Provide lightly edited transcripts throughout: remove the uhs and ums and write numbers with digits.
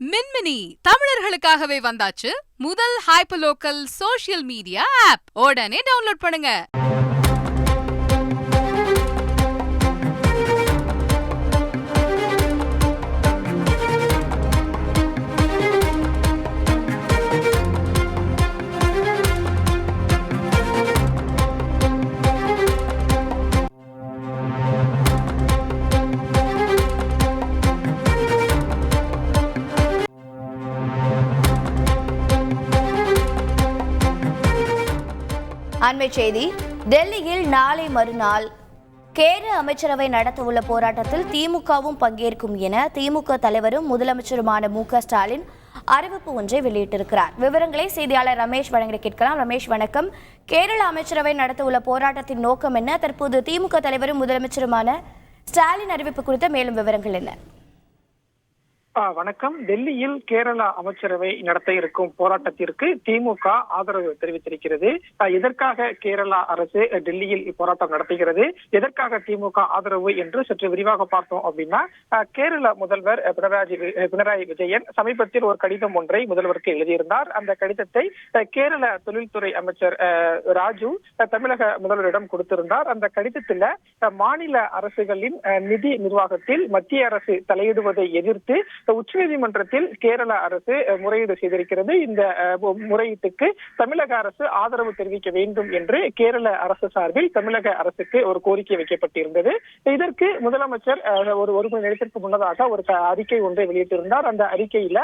மின்மினி தமிழர்களுக்காகவே வந்தாச்சு முதல் hyper local social media app. உடனே டவுன்லோட் பண்ணுங்க. அண்மை செய்தி. டெல்லியில் நாளை மறுநாள் கேரள அமைச்சரவை நடத்தவுள்ள போராட்டத்தில் திமுகவும் பங்கேற்கும் என திமுக தலைவரும் முதலமைச்சருமான மு.க.ஸ்டாலின் அறிவிப்பு ஒன்றை வெளியிட்டிருக்கிறார். விவரங்களை செய்தியாளர் ரமேஷ் வழங்க கேட்கலாம். ரமேஷ், வணக்கம். கேரள அமைச்சரவை நடத்தவுள்ள போராட்டத்தின் நோக்கம் என்ன? தற்போது திமுக தலைவரும் முதலமைச்சருமான ஸ்டாலின் அறிவிப்பு குறித்த மேலும் விவரங்கள் என்ன? வணக்கம். டெல்லியில் கேரளா அமைச்சரவை நடத்த இருக்கும் போராட்டத்திற்கு திமுக ஆதரவு தெரிவித்திருக்கிறது. எதற்காக கேரளா அரசு டெல்லியில் போராட்டம் நடத்துகிறது, எதற்காக திமுக ஆதரவு என்று சற்று விரிவாக பார்த்தோம் அப்படின்னா, கேரள முதல்வர் பினராயி விஜயன் சமீபத்தில் ஒரு கடிதம் ஒன்றை முதல்வருக்கு எழுதியிருந்தார். அந்த கடிதத்தை கேரள தொழில்துறை அமைச்சர் ராஜு தமிழக முதல்வரிடம் கொடுத்திருந்தார். அந்த கடிதத்தில் மாநில அரசுகளின் நிதி நிர்வாகத்தில் மத்திய அரசு தலையிடுவதை எதிர்த்து உச்சநீதிமன்றத்தில் கேரள அரசு முறையீடு செய்திருக்கிறது. இந்த முறையீட்டுக்கு தமிழக அரசு ஆதரவு தெரிவிக்க வேண்டும் என்று கேரள அரசு சார்பில் தமிழக அரசுக்கு ஒரு கோரிக்கை வைக்கப்பட்டிருந்தது. இதற்கு முதலமைச்சர் ஒரு மணி நேரத்திற்கு முன்னதாக ஒரு அறிக்கை ஒன்றை வெளியிட்டிருந்தார். அந்த அறிக்கையில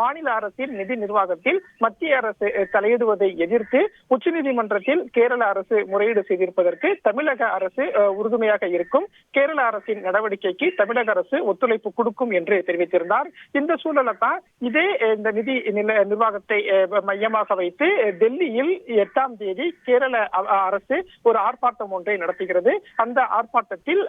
மாநில அரசின் நிதி நிர்வாகத்தில் மத்திய அரசு தலையிடுவதை எதிர்த்து உச்சநீதிமன்றத்தில் கேரள அரசு முறையீடு செய்திருப்பதற்கு தமிழக அரசு உறுதுணையாக இருக்கும், கேரள அரசின் நடவடிக்கைக்கு தமிழக அரசு ஒத்துழைப்பு கொடுக்கும் என்று தெரிவித்திருந்தார். இந்த சூழலை தான் இந்த நிதி நிர்வாகத்தை மையமாக வைத்து டெல்லியில் 8ஆம் தேதி கேரள அரசு ஒரு ஆர்ப்பாட்டம் ஒன்றை நடத்துகிறது. அந்த ஆர்ப்பாட்டத்தில்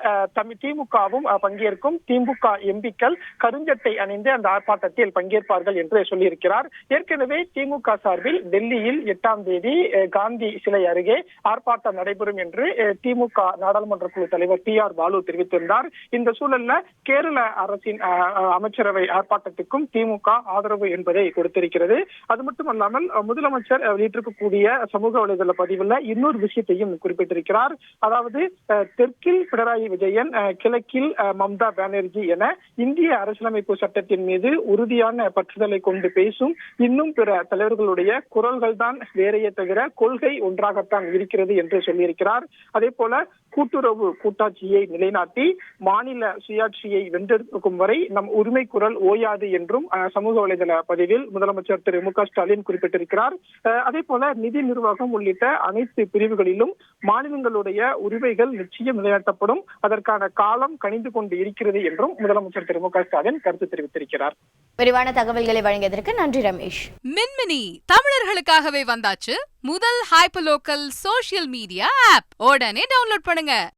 திமுகவும் பங்கேற்கும். திமுக எம்பிக்கள் கருஞ்சட்டை அணிந்து அந்த ஆர்ப்பாட்டத்தில் பங்கேற்பார்கள் என்று சொல்லியிருக்கிறார். ஏற்கனவே திமுக சார்பில் டெல்லியில் 8ஆம் தேதி காந்தி சிலை அருகே ஆர்ப்பாட்டம் நடைபெறும் என்று திமுக நாடாளுமன்ற குழு தலைவர் TR பாலு தெரிவித்திருந்தார். இந்த சூழல்ல கேரள அரசின் அமைச்சரவை ஆர்ப்பாட்டத்துக்கும் திமுக ஆதரவு என்பதை கொடுத்திருக்கிறது. அது மட்டுமல்லாமல் முதலமைச்சர் வெளியிட்டிருக்கக்கூடிய சமூக வலைதள பதிவில் இன்னொரு விஷயத்தையும் குறிப்பிட்டிருக்கிறார். அதாவது தெற்கில் பினராயி விஜயன், கிழக்கில் மம்தா பானர்ஜி என இந்திய அரசியலமைப்பு சட்டத்தின் மீது உறுதியான பற்றுதலை கொண்டு பேசும் இன்னும் பிற தலைவர்களுடைய குரல்கள் தான் வேறையே தவிர கொள்கை ஒன்றாகத்தான் இருக்கிறது என்று சொல்லியிருக்கிறார். அதே போல கூட்டுறவு கூட்டாட்சியை நிலைநாட்டி மாநில சுயாட்சியை வென்றெடுக்கும் வரை நம் உரிமை குரல் ஓயாது என்றும் சமூக வலைதள பதிவில் முதலமைச்சர் திரு மு.க.ஸ்டாலின் குறிப்பிட்டிருக்கிறார். அதே போல நிதி நிர்வாகம் உள்ளிட்ட அனைத்து பிரிவுகளிலும் மாநிலங்களுடைய உரிமைகள் நிச்சயம் நிலைநாட்டப்படும், அதற்கான காலம் கணிந்து கொண்டு இருக்கிறது என்றும் முதலமைச்சர் திரு மு.க.ஸ்டாலின் கருத்து தெரிவித்திருக்கிறார். விரிவான தகவல்களை வழங்கியதற்கு நன்றி ரமேஷ். மின்மினி தமிழர்களுக்காகவே வந்தாச்சு முதல் hyper local social media app. உடனே டவுன்லோட் பண்ணுங்க.